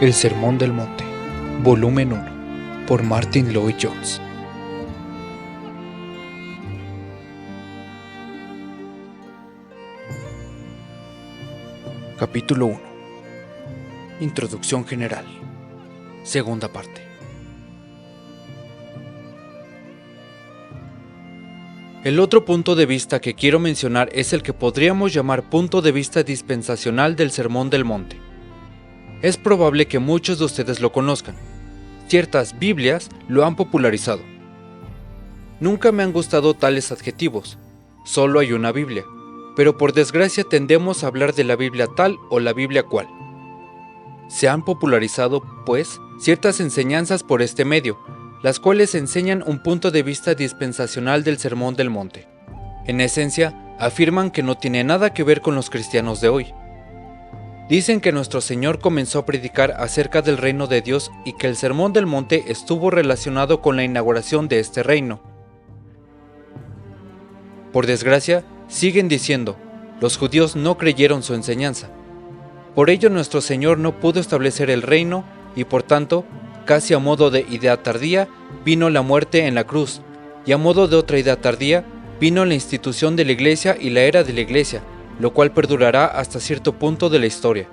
El Sermón del Monte, volumen 1, por Martyn Lloyd-Jones. Capítulo 1. Introducción general. Segunda parte. El otro punto de vista que quiero mencionar es el que podríamos llamar punto de vista dispensacional del Sermón del Monte. Es probable que muchos de ustedes lo conozcan. Ciertas Biblias lo han popularizado. Nunca me han gustado tales adjetivos. Solo hay una Biblia, pero por desgracia tendemos a hablar de la Biblia tal o la Biblia cual. Se han popularizado, pues, ciertas enseñanzas por este medio, las cuales enseñan un punto de vista dispensacional del Sermón del Monte. En esencia, afirman que no tiene nada que ver con los cristianos de hoy. Dicen que nuestro Señor comenzó a predicar acerca del reino de Dios y que el Sermón del Monte estuvo relacionado con la inauguración de este reino. Por desgracia, siguen diciendo, los judíos no creyeron su enseñanza. Por ello nuestro Señor no pudo establecer el reino y por tanto, casi a modo de idea tardía, vino la muerte en la cruz, y a modo de otra idea tardía, vino la institución de la Iglesia y la era de la Iglesia, lo cual perdurará hasta cierto punto de la historia.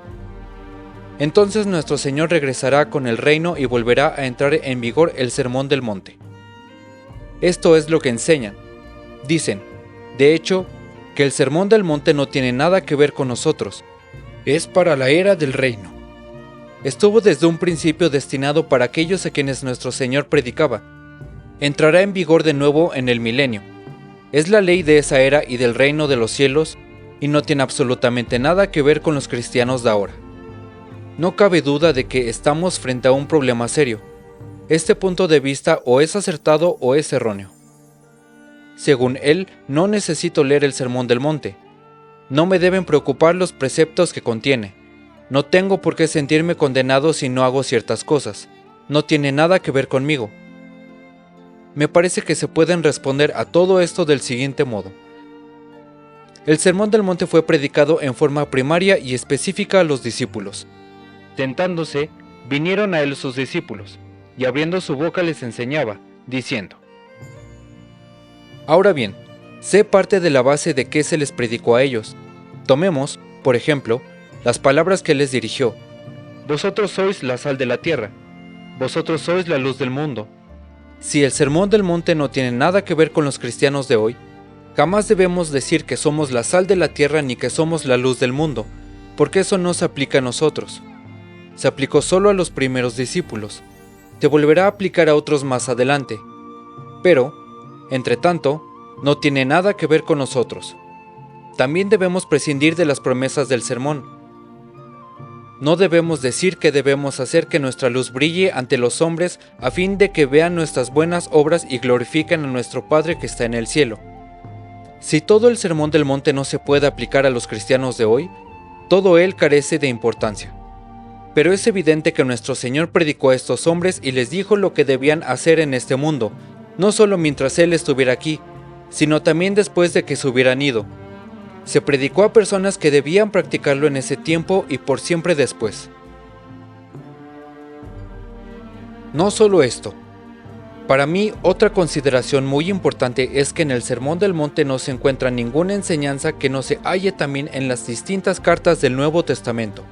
Entonces nuestro Señor regresará con el reino y volverá a entrar en vigor el Sermón del Monte. Esto es lo que enseñan. Dicen, de hecho, que el Sermón del Monte no tiene nada que ver con nosotros. Es para la era del reino. Estuvo desde un principio destinado para aquellos a quienes nuestro Señor predicaba. Entrará en vigor de nuevo en el milenio. Es la ley de esa era y del reino de los cielos, y no tiene absolutamente nada que ver con los cristianos de ahora. No cabe duda de que estamos frente a un problema serio. Este punto de vista o es acertado o es erróneo. Según él, no necesito leer el Sermón del Monte. No me deben preocupar los preceptos que contiene. No tengo por qué sentirme condenado si no hago ciertas cosas. No tiene nada que ver conmigo. Me parece que se pueden responder a todo esto del siguiente modo. El Sermón del Monte fue predicado en forma primaria y específica a los discípulos. Tentándose, vinieron a él sus discípulos, y abriendo su boca les enseñaba, diciendo: Ahora bien, sé parte de la base de qué se les predicó a ellos. Tomemos, por ejemplo, las palabras que les dirigió. Vosotros sois la sal de la tierra, vosotros sois la luz del mundo. Si el Sermón del Monte no tiene nada que ver con los cristianos de hoy, jamás debemos decir que somos la sal de la tierra ni que somos la luz del mundo, porque eso no se aplica a nosotros. Se aplicó solo a los primeros discípulos. Se volverá a aplicar a otros más adelante. Pero, entre tanto, no tiene nada que ver con nosotros. También debemos prescindir de las promesas del sermón. No debemos decir que debemos hacer que nuestra luz brille ante los hombres a fin de que vean nuestras buenas obras y glorifiquen a nuestro Padre que está en el cielo. Si todo el Sermón del Monte no se puede aplicar a los cristianos de hoy, todo él carece de importancia. Pero es evidente que nuestro Señor predicó a estos hombres y les dijo lo que debían hacer en este mundo, no solo mientras Él estuviera aquí, sino también después de que se hubieran ido. Se predicó a personas que debían practicarlo en ese tiempo y por siempre después. No solo esto. Para mí, otra consideración muy importante es que en el Sermón del Monte no se encuentra ninguna enseñanza que no se halle también en las distintas cartas del Nuevo Testamento.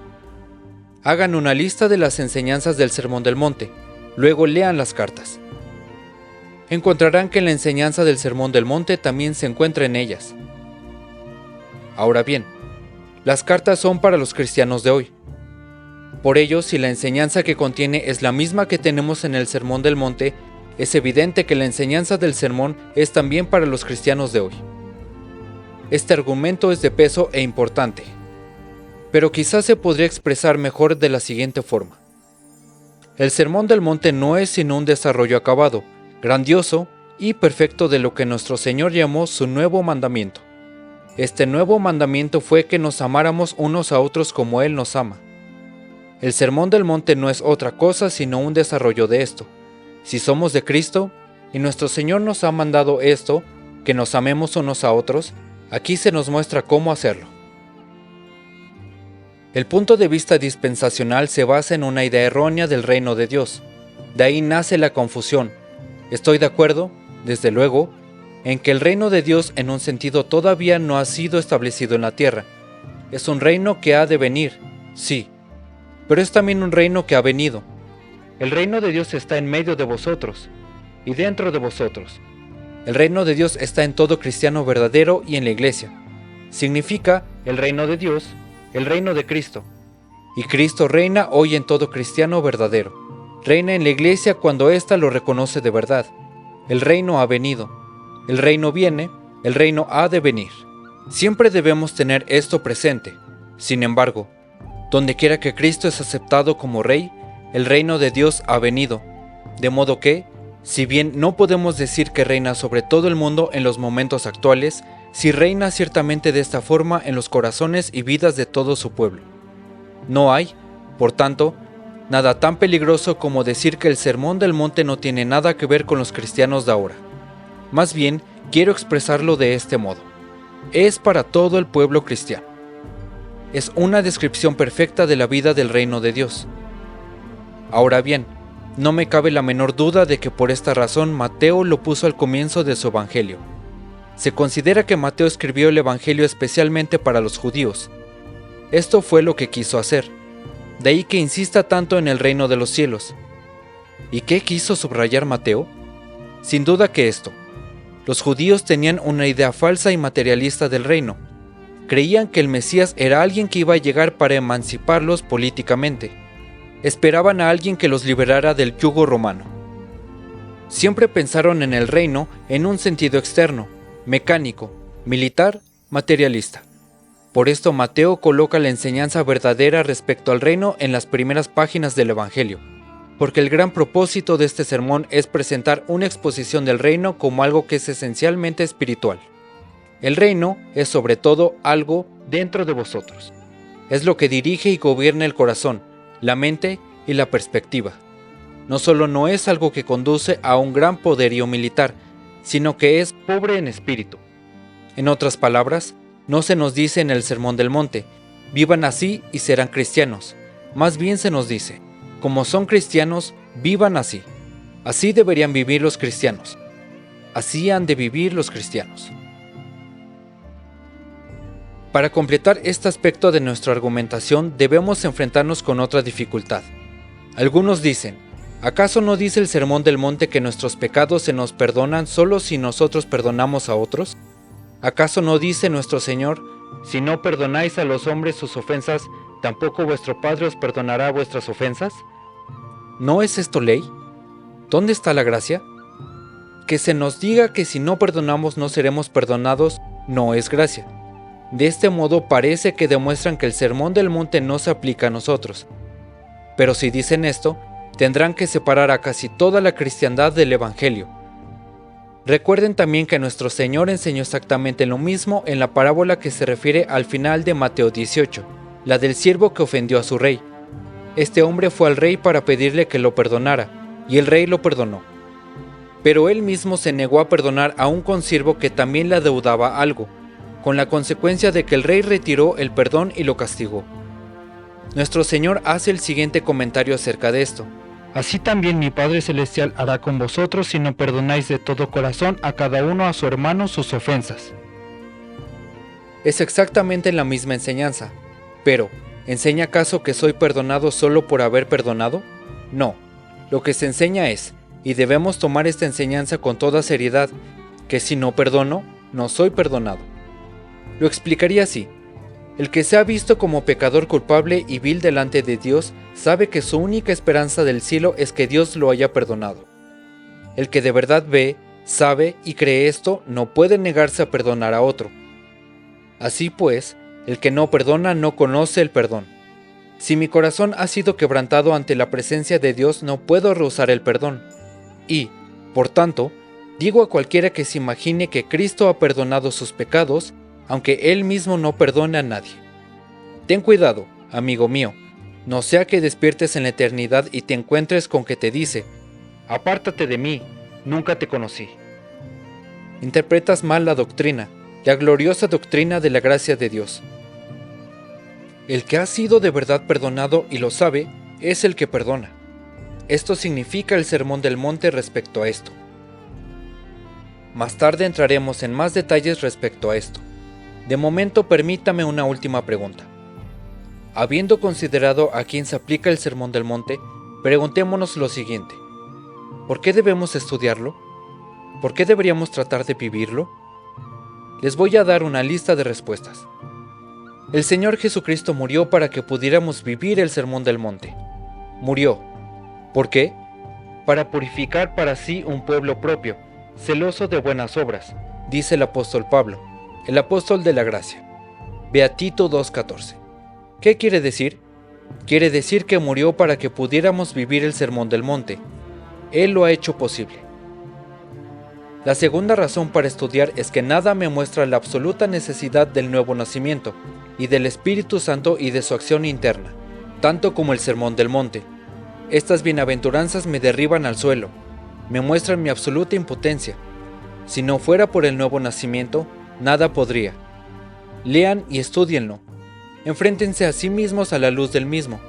Hagan una lista de las enseñanzas del Sermón del Monte, luego lean las cartas. Encontrarán que la enseñanza del Sermón del Monte también se encuentra en ellas. Ahora bien, las cartas son para los cristianos de hoy. Por ello, si la enseñanza que contiene es la misma que tenemos en el Sermón del Monte, es evidente que la enseñanza del sermón es también para los cristianos de hoy. Este argumento es de peso e importante, pero quizás se podría expresar mejor de la siguiente forma. El Sermón del Monte no es sino un desarrollo acabado, grandioso y perfecto de lo que nuestro Señor llamó su nuevo mandamiento. Este nuevo mandamiento fue que nos amáramos unos a otros como Él nos ama. El Sermón del Monte no es otra cosa sino un desarrollo de esto. Si somos de Cristo, y nuestro Señor nos ha mandado esto, que nos amemos unos a otros, aquí se nos muestra cómo hacerlo. El punto de vista dispensacional se basa en una idea errónea del reino de Dios. De ahí nace la confusión. Estoy de acuerdo, desde luego, en que el reino de Dios en un sentido todavía no ha sido establecido en la tierra. Es un reino que ha de venir, sí, pero es también un reino que ha venido. El reino de Dios está en medio de vosotros y dentro de vosotros. El reino de Dios está en todo cristiano verdadero y en la iglesia. Significa el reino de Dios, el reino de Cristo. Y Cristo reina hoy en todo cristiano verdadero. Reina en la iglesia cuando ésta lo reconoce de verdad. El reino ha venido. El reino viene. El reino ha de venir. Siempre debemos tener esto presente. Sin embargo, donde quiera que Cristo es aceptado como Rey, el reino de Dios ha venido. De modo que, si bien no podemos decir que reina sobre todo el mundo en los momentos actuales, sí reina ciertamente de esta forma en los corazones y vidas de todo su pueblo. No hay, por tanto, nada tan peligroso como decir que el Sermón del Monte no tiene nada que ver con los cristianos de ahora. Más bien, quiero expresarlo de este modo. Es para todo el pueblo cristiano. Es una descripción perfecta de la vida del reino de Dios. Ahora bien, no me cabe la menor duda de que por esta razón Mateo lo puso al comienzo de su evangelio. Se considera que Mateo escribió el evangelio especialmente para los judíos. Esto fue lo que quiso hacer. De ahí que insista tanto en el reino de los cielos. ¿Y qué quiso subrayar Mateo? Sin duda que esto. Los judíos tenían una idea falsa y materialista del reino. Creían que el Mesías era alguien que iba a llegar para emanciparlos políticamente. Esperaban a alguien que los liberara del yugo romano. Siempre pensaron en el reino en un sentido externo, mecánico, militar, materialista. Por esto Mateo coloca la enseñanza verdadera respecto al reino en las primeras páginas del Evangelio, porque el gran propósito de este sermón es presentar una exposición del reino como algo que es esencialmente espiritual. El reino es sobre todo algo dentro de vosotros. Es lo que dirige y gobierna el corazón, la mente y la perspectiva. No solo no es algo que conduce a un gran poderío militar, sino que es pobre en espíritu. En otras palabras, no se nos dice en el Sermón del Monte, vivan así y serán cristianos. Más bien se nos dice, como son cristianos, vivan así. Así deberían vivir los cristianos. Así han de vivir los cristianos. Para completar este aspecto de nuestra argumentación, debemos enfrentarnos con otra dificultad. Algunos dicen, ¿acaso no dice el Sermón del Monte que nuestros pecados se nos perdonan solo si nosotros perdonamos a otros? ¿Acaso no dice nuestro Señor, si no perdonáis a los hombres sus ofensas, tampoco vuestro Padre os perdonará vuestras ofensas? ¿No es esto ley? ¿Dónde está la gracia? Que se nos diga que si no perdonamos no seremos perdonados, no es gracia. De este modo parece que demuestran que el Sermón del Monte no se aplica a nosotros. Pero si dicen esto, tendrán que separar a casi toda la cristiandad del Evangelio. Recuerden también que nuestro Señor enseñó exactamente lo mismo en la parábola que se refiere al final de Mateo 18, la del siervo que ofendió a su rey. Este hombre fue al rey para pedirle que lo perdonara, y el rey lo perdonó. Pero él mismo se negó a perdonar a un consiervo que también le adeudaba algo, con la consecuencia de que el rey retiró el perdón y lo castigó. Nuestro Señor hace el siguiente comentario acerca de esto. Así también mi Padre Celestial hará con vosotros si no perdonáis de todo corazón a cada uno a su hermano sus ofensas. Es exactamente la misma enseñanza, pero ¿enseña acaso que soy perdonado solo por haber perdonado? No, lo que se enseña es, y debemos tomar esta enseñanza con toda seriedad, que si no perdono, no soy perdonado. Lo explicaría así. El que se ha visto como pecador culpable y vil delante de Dios sabe que su única esperanza del cielo es que Dios lo haya perdonado. El que de verdad ve, sabe y cree esto no puede negarse a perdonar a otro. Así pues, el que no perdona no conoce el perdón. Si mi corazón ha sido quebrantado ante la presencia de Dios, no puedo rehusar el perdón. Y, por tanto, digo a cualquiera que se imagine que Cristo ha perdonado sus pecados, aunque Él mismo no perdone a nadie. Ten cuidado, amigo mío, no sea que despiertes en la eternidad y te encuentres con que te dice, apártate de mí, nunca te conocí. Interpretas mal la doctrina, la gloriosa doctrina de la gracia de Dios. El que ha sido de verdad perdonado y lo sabe, es el que perdona. Esto significa el Sermón del Monte respecto a esto. Más tarde entraremos en más detalles respecto a esto. De momento, permítame una última pregunta. Habiendo considerado a quién se aplica el Sermón del Monte, preguntémonos lo siguiente. ¿Por qué debemos estudiarlo? ¿Por qué deberíamos tratar de vivirlo? Les voy a dar una lista de respuestas. El Señor Jesucristo murió para que pudiéramos vivir el Sermón del Monte. Murió. ¿Por qué? Para purificar para sí un pueblo propio, celoso de buenas obras, dice el apóstol Pablo, el apóstol de la gracia. Ve a Tito 2:14. ¿Qué quiere decir? Quiere decir que murió para que pudiéramos vivir el Sermón del Monte. Él lo ha hecho posible. La segunda razón para estudiar es que nada me muestra la absoluta necesidad del nuevo nacimiento, y del Espíritu Santo y de su acción interna, tanto como el Sermón del Monte. Estas bienaventuranzas me derriban al suelo, me muestran mi absoluta impotencia. Si no fuera por el nuevo nacimiento, nada podría. Lean y estúdienlo. Enfréntense a sí mismos a la luz del mismo.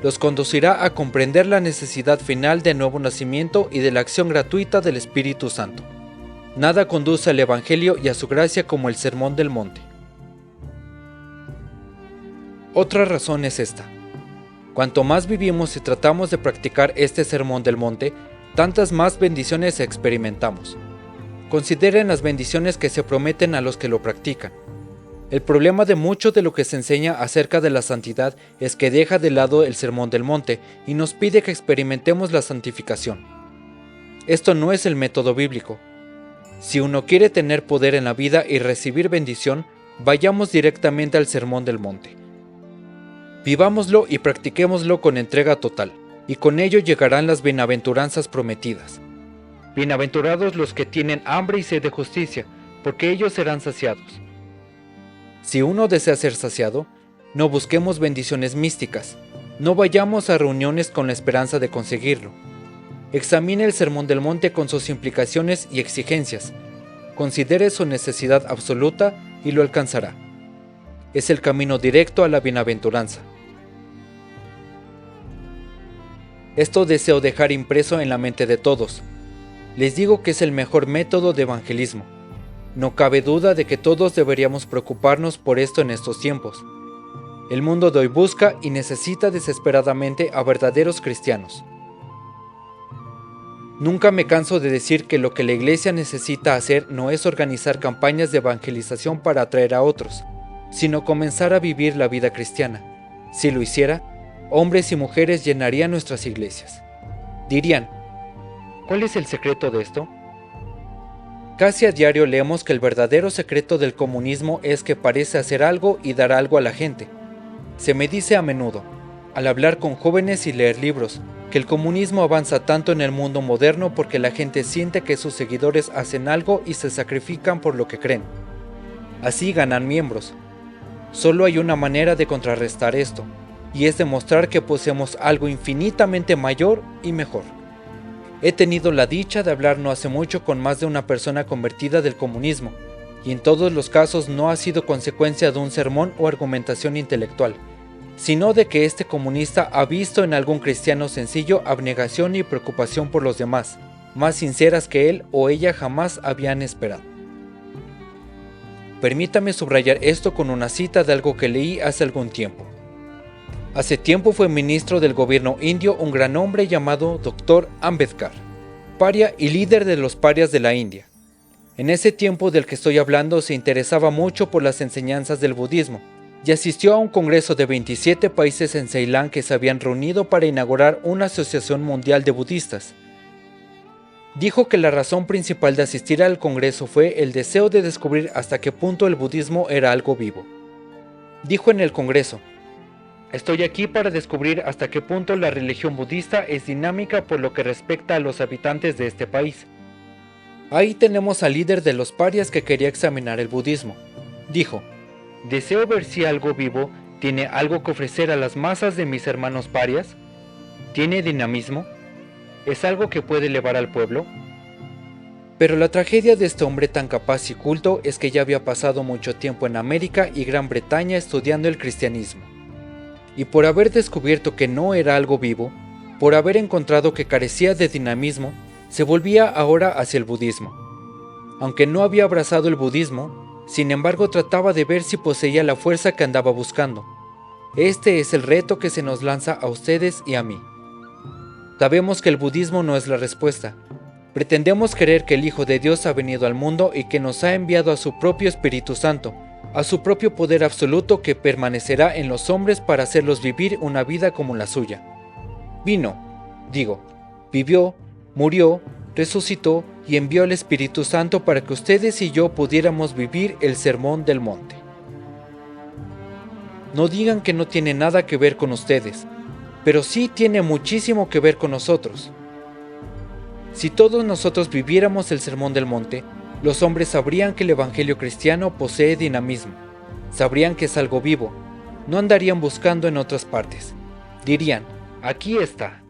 Los conducirá a comprender la necesidad final del nuevo nacimiento y de la acción gratuita del Espíritu Santo. Nada conduce al Evangelio y a su gracia como el Sermón del Monte. Otra razón es esta. Cuanto más vivimos y tratamos de practicar este Sermón del Monte, tantas más bendiciones experimentamos. Consideren las bendiciones que se prometen a los que lo practican. El problema de mucho de lo que se enseña acerca de la santidad es que deja de lado el Sermón del Monte y nos pide que experimentemos la santificación. Esto no es el método bíblico. Si uno quiere tener poder en la vida y recibir bendición, vayamos directamente al Sermón del Monte. Vivámoslo y practiquémoslo con entrega total, y con ello llegarán las bienaventuranzas prometidas. Bienaventurados los que tienen hambre y sed de justicia, porque ellos serán saciados. Si uno desea ser saciado, no busquemos bendiciones místicas, no vayamos a reuniones con la esperanza de conseguirlo. Examine el Sermón del Monte con sus implicaciones y exigencias, considere su necesidad absoluta y lo alcanzará. Es el camino directo a la bienaventuranza. Esto deseo dejar impreso en la mente de todos. Les digo que es el mejor método de evangelismo. No cabe duda de que todos deberíamos preocuparnos por esto en estos tiempos. El mundo de hoy busca y necesita desesperadamente a verdaderos cristianos. Nunca me canso de decir que lo que la iglesia necesita hacer no es organizar campañas de evangelización para atraer a otros, sino comenzar a vivir la vida cristiana. Si lo hiciera, hombres y mujeres llenarían nuestras iglesias. Dirían, ¿cuál es el secreto de esto? Casi a diario leemos que el verdadero secreto del comunismo es que parece hacer algo y dar algo a la gente. Se me dice a menudo, al hablar con jóvenes y leer libros, que el comunismo avanza tanto en el mundo moderno porque la gente siente que sus seguidores hacen algo y se sacrifican por lo que creen. Así ganan miembros. Solo hay una manera de contrarrestar esto, y es demostrar que poseemos algo infinitamente mayor y mejor. He tenido la dicha de hablar no hace mucho con más de una persona convertida del comunismo, y en todos los casos no ha sido consecuencia de un sermón o argumentación intelectual, sino de que este comunista ha visto en algún cristiano sencillo abnegación y preocupación por los demás, más sinceras que él o ella jamás habían esperado. Permítame subrayar esto con una cita de algo que leí hace algún tiempo. Hace tiempo fue ministro del gobierno indio un gran hombre llamado Dr. Ambedkar, paria y líder de los parias de la India. En ese tiempo del que estoy hablando se interesaba mucho por las enseñanzas del budismo y asistió a un congreso de 27 países en Ceilán que se habían reunido para inaugurar una asociación mundial de budistas. Dijo que la razón principal de asistir al congreso fue el deseo de descubrir hasta qué punto el budismo era algo vivo. Dijo en el congreso, estoy aquí para descubrir hasta qué punto la religión budista es dinámica por lo que respecta a los habitantes de este país. Ahí tenemos al líder de los parias que quería examinar el budismo. Dijo, deseo ver si algo vivo tiene algo que ofrecer a las masas de mis hermanos parias. ¿Tiene dinamismo? ¿Es algo que puede elevar al pueblo? Pero la tragedia de este hombre tan capaz y culto es que ya había pasado mucho tiempo en América y Gran Bretaña estudiando el cristianismo. y por haber descubierto que no era algo vivo, por haber encontrado que carecía de dinamismo, se volvía ahora hacia el budismo. Aunque no había abrazado el budismo, sin embargo trataba de ver si poseía la fuerza que andaba buscando. Este es el reto que se nos lanza a ustedes y a mí. Sabemos que el budismo no es la respuesta. Pretendemos creer que el Hijo de Dios ha venido al mundo y que nos ha enviado a su propio Espíritu Santo, a su propio poder absoluto que permanecerá en los hombres para hacerlos vivir una vida como la suya. Vivió, murió, resucitó y envió al Espíritu Santo para que ustedes y yo pudiéramos vivir el Sermón del Monte. No digan que no tiene nada que ver con ustedes, pero sí tiene muchísimo que ver con nosotros. Si todos nosotros viviéramos el Sermón del Monte, los hombres sabrían que el Evangelio cristiano posee dinamismo, sabrían que es algo vivo, no andarían buscando en otras partes. Dirían, aquí está.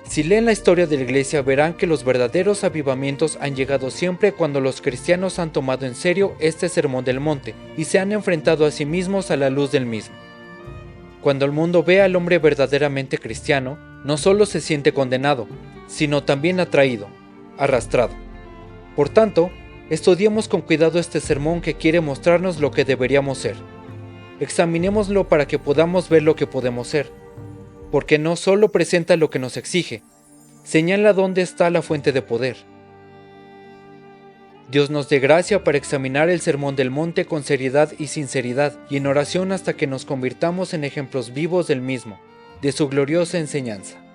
Si leen la historia de la Iglesia verán que los verdaderos avivamientos han llegado siempre cuando los cristianos han tomado en serio este Sermón del Monte y se han enfrentado a sí mismos a la luz del mismo. Cuando el mundo ve al hombre verdaderamente cristiano, no solo se siente condenado, sino también atraído, arrastrado. Por tanto, estudiemos con cuidado este sermón que quiere mostrarnos lo que deberíamos ser. Examinémoslo para que podamos ver lo que podemos ser, porque no solo presenta lo que nos exige, señala dónde está la fuente de poder. Dios nos dé gracia para examinar el Sermón del Monte con seriedad y sinceridad y en oración hasta que nos convirtamos en ejemplos vivos del mismo, de su gloriosa enseñanza.